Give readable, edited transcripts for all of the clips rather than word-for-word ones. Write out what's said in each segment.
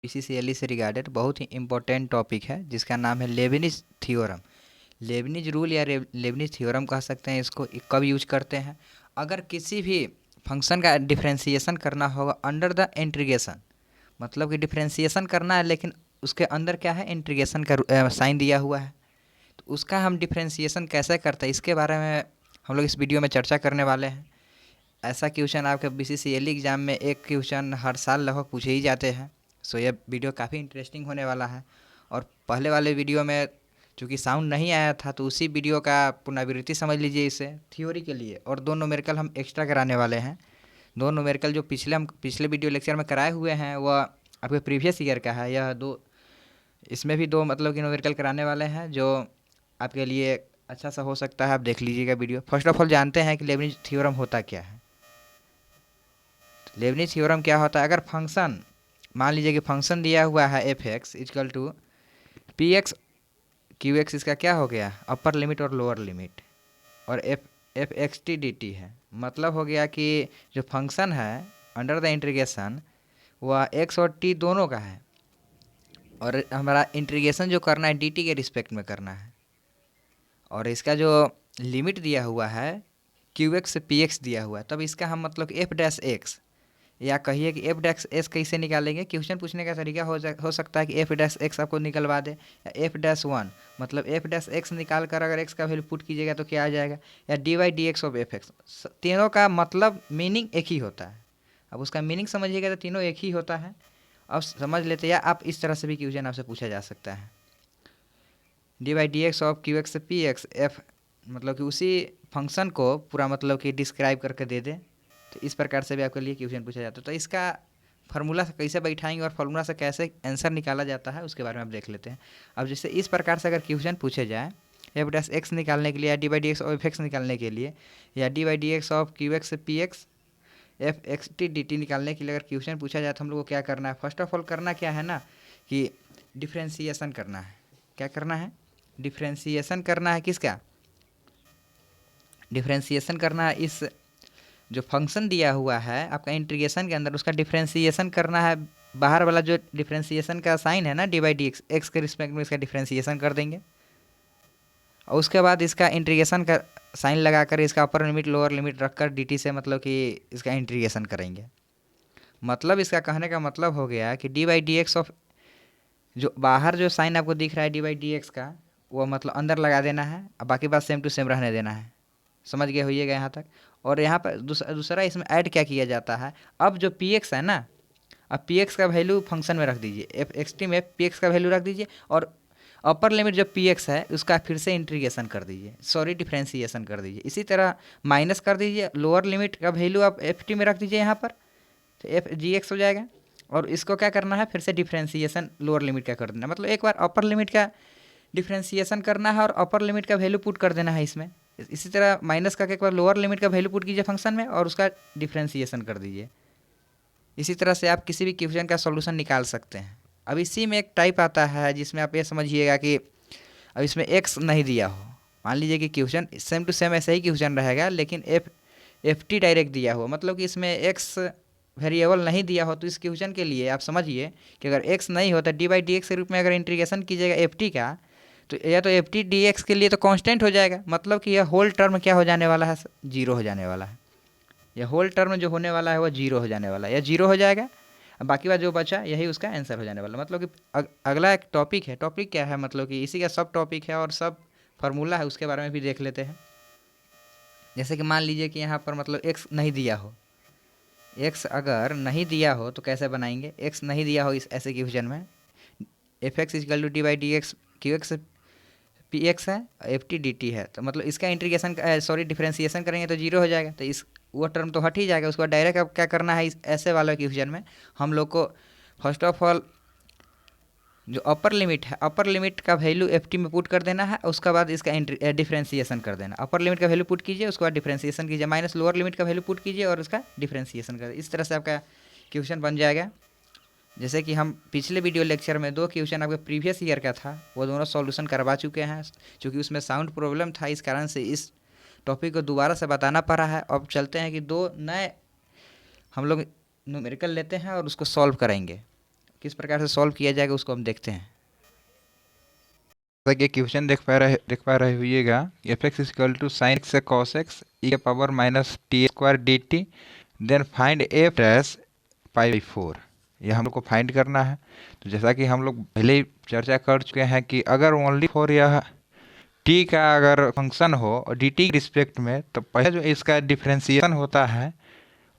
पीसीसीएलई से रिगार्डेड बहुत ही important topic है जिसका नाम है लेबनिज थ्योरम। लेबनिज रूल या लेबनिज थ्योरम कह सकते हैं इसको। कब यूज करते हैं? अगर किसी भी फंक्शन का डिफरेंशिएशन करना होगा अंडर द इंटीग्रेशन, मतलब कि डिफरेंशिएशन करना है लेकिन उसके अंदर क्या है, इंटीग्रेशन का साइन दिया हुआ है, तो उसका हम डिफरेंशिएशन कैसे करते हैं इसके बारे में हम लोग इस वीडियो में चर्चा करने वाले हैं। ऐसा क्वेश्चन आपके बीसीसीएलई एग्ज़ाम में एक क्वेश्चन हर साल लगभग पूछे ही जाते हैं। सो ये वीडियो काफ़ी इंटरेस्टिंग होने वाला है। और पहले वाले वीडियो में चूँकि साउंड नहीं आया था तो उसी वीडियो का पुनरावृत्ति समझ लीजिए इसे थ्योरी के लिए। और दो न्यूमेरिकल हम एक्स्ट्रा कराने वाले हैं। दो न्यूमेरिकल जो पिछले वीडियो लेक्चर में कराए हुए हैं वह आपके प्रीवियस ईयर का है। यह दो, इसमें भी दो मतलब कि न्यूमेरिकल कराने वाले हैं जो आपके लिए अच्छा सा हो सकता है। आप देख लीजिएगा वीडियो। फर्स्ट ऑफ ऑल जानते हैं कि लेबनिज थ्योरम होता क्या है। लेबनिज थ्योरम क्या होता है? अगर फंक्शन मान लीजिए कि फंक्शन दिया हुआ है F X equal to P X Q X, इसका क्या हो गया, अपर लिमिट और लोअर लिमिट, और F X T D T है। मतलब हो गया कि जो फंक्शन है अंडर द इंटीग्रेशन वह एक्स और टी दोनों का है, और हमारा इंटीग्रेशन जो करना है डी टी के रिस्पेक्ट में करना है। और इसका जो लिमिट दिया हुआ है क्यू एक्स से पी एक्स दिया हुआ है, तब इसका हम मतलब एफ डैश एक्स या कहिए कि एफ डैश एस कैसे निकालेंगे। क्वेश्चन पूछने का तरीका हो सकता है कि एफ डैश एक्स आपको निकलवा दे, या एफ डैश वन मतलब एफ डैश एक्स निकाल कर अगर एक्स का वैल्यू पुट कीजिएगा तो क्या आ जाएगा, या D Y D X of F X. तीनों का मतलब मीनिंग एक ही होता है। अब उसका मीनिंग समझिएगा तो तीनों एक ही होता है। अब समझ लेते, या आप इस तरह से भी क्वेश्चन आपसे पूछा जा सकता है, D Y D X of Q X P X F, मतलब कि उसी फंक्शन को पूरा मतलब कि डिस्क्राइब करके दे दे। तो इस प्रकार से भी आपके लिए क्वेश्चन पूछा जाता है। तो इसका फार्मूला से कैसे बैठाएंगे और फार्मूला से कैसे आंसर निकाला जाता है उसके बारे में आप देख लेते हैं। अब जैसे इस प्रकार से अगर क्वेश्चन पूछे जाए एफ डैश एक्स निकालने के लिए, या D Y D X of F X निकालने के लिए, या D Y D X of Q X P X F X T D T निकालने के लिए अगर क्वेश्चन पूछा जाए तो हम लोग को क्या करना है? फर्स्ट ऑफ ऑल करना क्या है ना कि डिफ्रेंसीसन करना है। क्या करना है? डिफ्रेंसीसन करना है। किसका डिफ्रेंसीसन करना है? इस जो फंक्शन दिया हुआ है आपका इंटीग्रेशन के अंदर उसका डिफ्रेंसीसन करना है। बाहर वाला जो डिफ्रेंसीसन का साइन है ना D by D x, x के रिस्पेक्ट में इसका डिफ्रेंसीसन कर देंगे, और उसके बाद इसका इंटीग्रेशन का साइन लगाकर इसका अपर लिमिट लोअर लिमिट रखकर डी टी से मतलब कि इसका इंटीग्रेशन करेंगे। मतलब इसका कहने का मतलब हो गया कि D by D X of, जो बाहर जो साइन आपको दिख रहा है डी बाई डी एक्स का, वो मतलब अंदर लगा देना है, अब बाकी बात सेम टू सेम रहने देना है। समझ गए होइएगा यहाँ तक। और यहाँ पर दूसरा इसमें ऐड क्या किया जाता है, अब जो पी एक्स है ना, अब पी एक्स का वैल्यू फंक्शन में रख दीजिए, एफ एक्स टी में पी एक्स का वैल्यू रख दीजिए, और अपर लिमिट जो पी एक्स है उसका फिर से इंटीग्रेशन कर दीजिए, सॉरी डिफ्रेंसीसन कर दीजिए। इसी तरह माइनस कर दीजिए, लोअर लिमिट का वैल्यू आप एफ टी में रख दीजिए यहाँ पर, तो एफ जी एक्स हो जाएगा। और इसको क्या करना है, फिर से डिफ्रेंसीसन लोअर लिमिट का कर देना, मतलब एक बार अपर लिमिट का डिफ्रेंसीसन करना है और अपर लिमिट का वैल्यू पुट कर देना है इसमें। इसी तरह माइनस का एक बार लोअर लिमिट का वैल्यू पुट कीजिए फंक्शन में और उसका डिफ्रेंसीसन कर दीजिए। इसी तरह से आप किसी भी क्वेश्चन का सॉल्यूशन निकाल सकते हैं। अब इसी में एक टाइप आता है जिसमें आप ये समझिएगा कि अब इसमें एक्स नहीं दिया हो, मान लीजिए कि क्वेश्चन सेम टू सेम ऐसा ही क्वेश्चन रहेगा लेकिन एफ टी डायरेक्ट दिया हो, मतलब कि इसमें एक्स वेरिएबल नहीं दिया हो, तो इस क्वेश्चन के लिए आप समझिए कि अगर एक्स नहीं होता डी बाई डी एक्स के रूप में अगर इंटीग्रेशन कीजिएगा एफ टी का, तो या तो एफ टी डी एक्स के लिए तो कांस्टेंट हो जाएगा, मतलब कि यह होल टर्म क्या हो जाने वाला है, जीरो हो जाने वाला है। यह होल टर्म जो होने वाला है वह जीरो हो जाने वाला है, यह जीरो हो जाएगा। अब बाकी बात जो बचा यही उसका आंसर हो जाने वाला, मतलब कि अगला एक टॉपिक है। टॉपिक क्या है, मतलब कि इसी का सब टॉपिक है और सब फार्मूला है, उसके बारे में भी देख लेते हैं। जैसे कि मान लीजिए कि यहाँ पर मतलब एक्स नहीं दिया हो, एक्स अगर नहीं दिया हो तो कैसे बनाएंगे, एक्स नहीं दिया हो इस ऐसे क्वेश्चन में, F X equal to D by D X Q X P X है, एफ टी डी टी है, तो मतलब इसका इंटीग्रेशन सॉरी डिफ्रेंसीसन करेंगे तो जीरो हो जाएगा, तो इस वो टर्म तो हट ही जाएगा। उसको डायरेक्ट अब क्या करना है, इस ऐसे वाला क्वेश्चन में हम लोग को फर्स्ट ऑफ ऑल जो अपर लिमिट है, अपर लिमिट का वैल्यू एफ टी में पुट कर देना है, उसके बाद इसका डिफ्रेंसीसन कर देना। अपर लिमिट का वैल्यू पुट कीजिए, उसके बाद डिफ्रेंसीसन कीजिए, माइनस लोअर लिमिट का वैल्यू पुट कीजिए और उसका डिफ्रेंसीसन कर, इस तरह से आपका क्वेश्चन बन जाएगा। जैसे कि हम पिछले वीडियो लेक्चर में दो क्वेश्चन आपके प्रीवियस ईयर का था वो दोनों सॉल्यूशन करवा चुके हैं, क्योंकि उसमें साउंड प्रॉब्लम था, इस कारण से इस टॉपिक को दोबारा से बताना पड़ा है। अब चलते हैं कि दो नए हम लोग न्यूमेरिकल लेते हैं और उसको सॉल्व करेंगे। किस प्रकार से सॉल्व किया जाएगा उसको हम देखते हैं। जैसा कि क्वेश्चन देख पा रहे होइएगा, f x equal to sine x cos x e के power minus t square d t, then find f dash pi by 4। ये हम लोग को फाइंड करना है। तो जैसा कि हम लोग पहले ही चर्चा कर चुके हैं कि अगर ओनली फॉर यह टी का अगर फंक्शन हो और डी टी के रिस्पेक्ट में, तो पहले जो इसका डिफ्रेंसिएशन होता है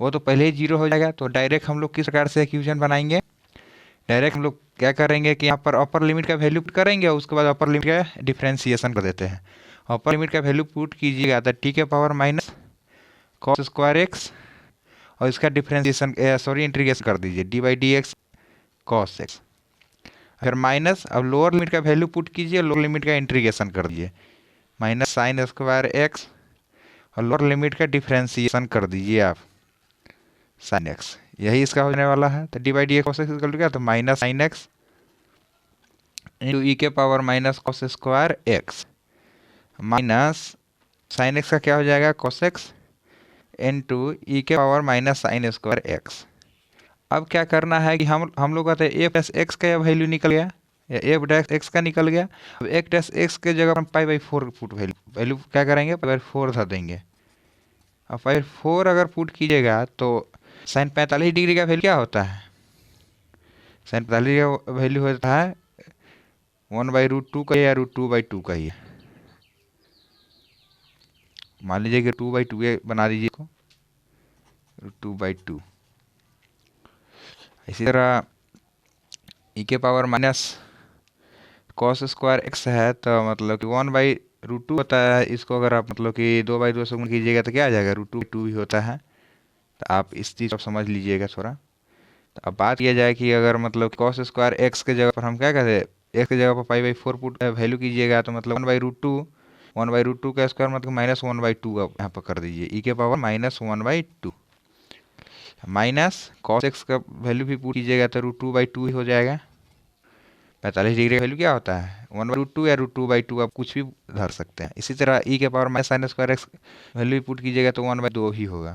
वो तो पहले ही जीरो हो जाएगा। तो डायरेक्ट हम लोग किस प्रकार से इक्वेशन बनाएंगे, डायरेक्ट हम लोग क्या करेंगे कि यहाँ पर अपर लिमिट का वैल्यू पुट करेंगे और उसके बाद अपर लिमिट का डिफ्रेंसिएशन कर देते हैं। अपर लिमिट का वैल्यू पुट कीजिएगा तो टी के power minus cos square x और इसका डिफ्रेंसिएशन इंटीग्रेशन कर दीजिए D by D x cos x. फिर माइनस, अब लोअर लिमिट का वैल्यू पुट कीजिए, लोअर लिमिट का इंटीग्रेशन कर दीजिए माइनस साइन स्क्वायर एक्स और लोअर लिमिट का डिफ्रेंसिएशन कर दीजिए आप साइन एक्स। यही इसका होने वाला है। तो D by D X equal to क्या, तो minus sine X into E के power minus cos square X minus sine X का क्या हो जाएगा, कॉस एक्स इंटू ई के power minus sine square X. अब क्या करना है कि हम लोग कहते हैं एफ डैश एक्स का वैल्यू निकल गया या एफ डैश एक्स का निकल गया। अब एक डैश एक्स के जगह हम पाई बाई 4 पुट वैल्यू क्या करेंगे, पाई बाई 4 धर देंगे। अब पाई 4 अगर पुट कीजिएगा तो साइन 45 डिग्री का वैल्यू क्या होता है, साइन 45 का वैल्यू होता है 1/√2 का या √2/2 का ही है। मान लीजिए कि 2/2 बना दीजिए को √2/2। इसी तरह ई के power minus cos square x है तो मतलब कि 1/√2 होता है। इसको अगर आप मतलब कि 2/2 से गुण कीजिएगा तो क्या आ जाएगा, √2/2 ही होता है। तो आप इस चीज़ को समझ लीजिएगा थोड़ा। तो अब बात किया जाए कि अगर मतलब कॉस स्क्वायर एक्स के जगह पर हम क्या कहते हैं, एक्स की जगह पर पाई बाई 4 पुट वैल्यू कीजिएगा तो मतलब 1/√2 का स्क्वायर मतलब माइनस 1/2 यहाँ पर कर दीजिए ई के power minus 1/2 minus cos x का वैल्यू भी पुट कीजिएगा तो √2/2 ही हो जाएगा। 45 डिग्री का वैल्यू क्या होता है, 1/√2 या √2/2 आप कुछ भी धर सकते हैं। इसी तरह ई के power minus sine square x value भी पुट कीजिएगा तो 1/2 ही होगा,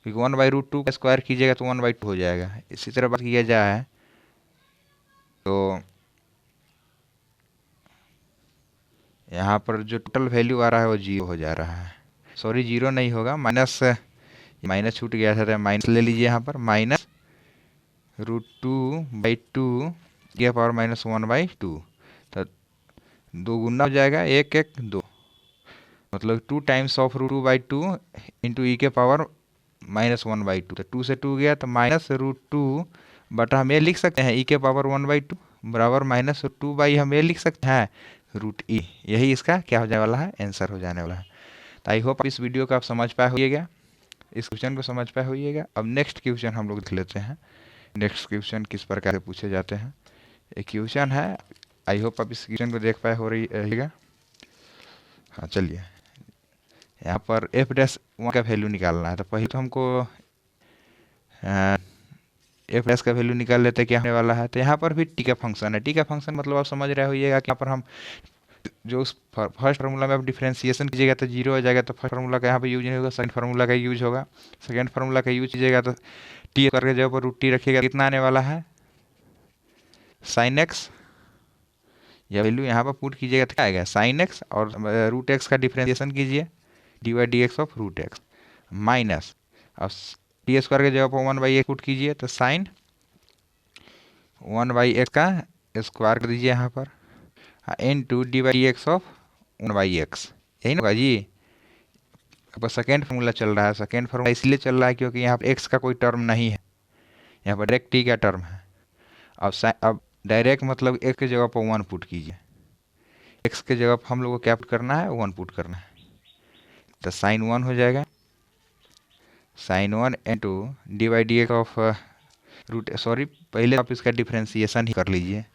क्योंकि 1/√2 का स्क्वायर कीजिएगा तो 1/2 हो जाएगा। इसी तरह बात किया जाए तो यहाँ पर जो टोटल वैल्यू आ रहा है वो जीरो हो जा रहा है। सॉरी, जीरो नहीं होगा, माइनस माइनस छूट गया था, माइनस ले लीजिए यहाँ पर माइनस √2/2 के पावर माइनस 1/2। तो 2 गुना हो जाएगा, 1 1 2, मतलब 2 टाइम्स ऑफ √2/2 इंटू ई के पावर माइनस 1/2। तो 2 से 2 गया तो माइनस √2 बटा हम ये लिख सकते हैं ई के पावर 1/2 बराबर माइनस 2 हम ये लिख सकते हैं √e। यही इसका क्या हो जाने वाला है, आंसर हो जाने वाला है। तो आई होप इस वीडियो को आप समझ पाए होइएगा, इस क्वेश्चन को समझ पाए होइएगा। अब नेक्स्ट क्वेश्चन हम लोग देख लेते हैं, नेक्स्ट क्वेश्चन किस प्रकार से पूछे जाते हैं। एक क्वेश्चन है, आई होप आप इस क्वेश्चन को देख पाए हो रहिएगा। हाँ चलिए, यहाँ पर एफ डैश वन का वैल्यू निकालना है। तो पहले तो हमको एफ डैश का वैल्यू निकाल लेते हैं, क्या होने वाला है। तो यहाँ पर भी टी का फंक्शन है। टी का फंक्शन मतलब आप समझ रहे होइएगा कि यहाँ पर हम जो उस फर्स्ट फार्मूला में आप डिफ्रेंसिएशन कीजिएगा तो जीरो हो जाएगा, तो फर्स्ट फार्मूला का यहाँ पे यूज नहीं होगा, सेकंड फार्मूला का यूज होगा। सेकंड फार्मूला का यूज कीजिएगा तो टी करके जगह पर √t रखिएगा, कितना आने वाला है साइन एक्स। यह वैल्यू यहाँ पर पुट कीजिएगा तो क्या आएगा साइन एक्स, और √x का डिफ्रेंसिएशन कीजिए D by D X of √x minus, और टी स्क्वायर के जगह पर 1/x पुट कीजिए तो साइन 1/x का स्क्वायर कर दीजिए यहाँ पर into D by D X of 1/x। यही ना होगा जी। अब सेकेंड फार्मूला चल रहा है, सेकेंड फार्मूला इसलिए चल रहा है क्योंकि यहाँ पर एक्स का कोई टर्म नहीं है, यहाँ पर डायरेक्ट टी का टर्म है। अब डायरेक्ट मतलब एक्स की जगह पर 1 पुट कीजिए, एक्स के जगह पर हम लोग को क्या पुट करना है, 1 पुट करना है। तो साइन 1 हो जाएगा, sine 1 into D by D X of पहले आप इसका डिफ्रेंसिएशन ही कर लीजिए,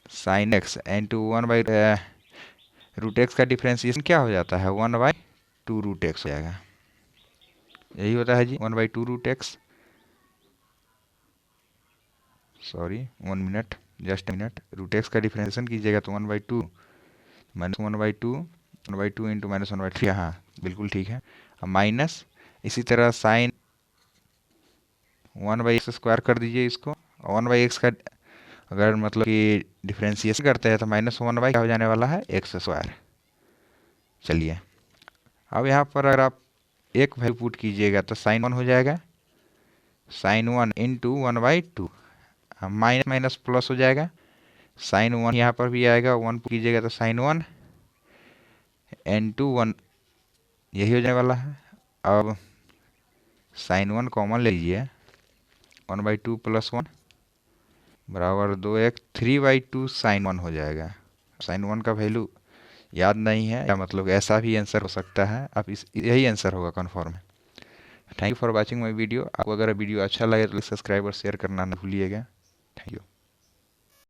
साइन एक्स इंटू 1/√x का डिफ्रेंसिएशन क्या हो जाता है 1/2√x हो जाएगा। यही होता है जी 1/2√x। Sorry 1 minute, just minute. √x का डिफ्रेंसिएशन कीजिएगा तो 1/2 माइनस 1/2 इंटू माइनस 1/3। हाँ बिल्कुल ठीक है। अब माइनस, इसी तरह साइन 1/x² कर दीजिए इसको। 1/x का अगर मतलब कि डिफ्रेंशिएशन करते हैं तो -1/, क्या हो जाने वाला है, x²। चलिए अब यहाँ पर अगर आप एक वैल्यू पुट कीजिएगा तो sin 1 हो जाएगा, sin 1 into 1/2, minus minus plus हो जाएगा, sin 1 यहाँ पर भी आएगा, 1 पुट कीजिएगा तो sin 1 इंटू 1, यही हो जाने वाला है। अब sin 1 कॉमन ले लीजिए, 1/2 + 1 बराबर 2x, 3/2 sin 1 हो जाएगा। sin 1 का वैल्यू याद नहीं है, या मतलब ऐसा भी आंसर हो सकता है, आप इस यही आंसर होगा कन्फर्म है। Thank you for watching my video. आपको अगर वीडियो अच्छा लगे तो सब्सक्राइब और शेयर करना न भूलिएगा। Thank you.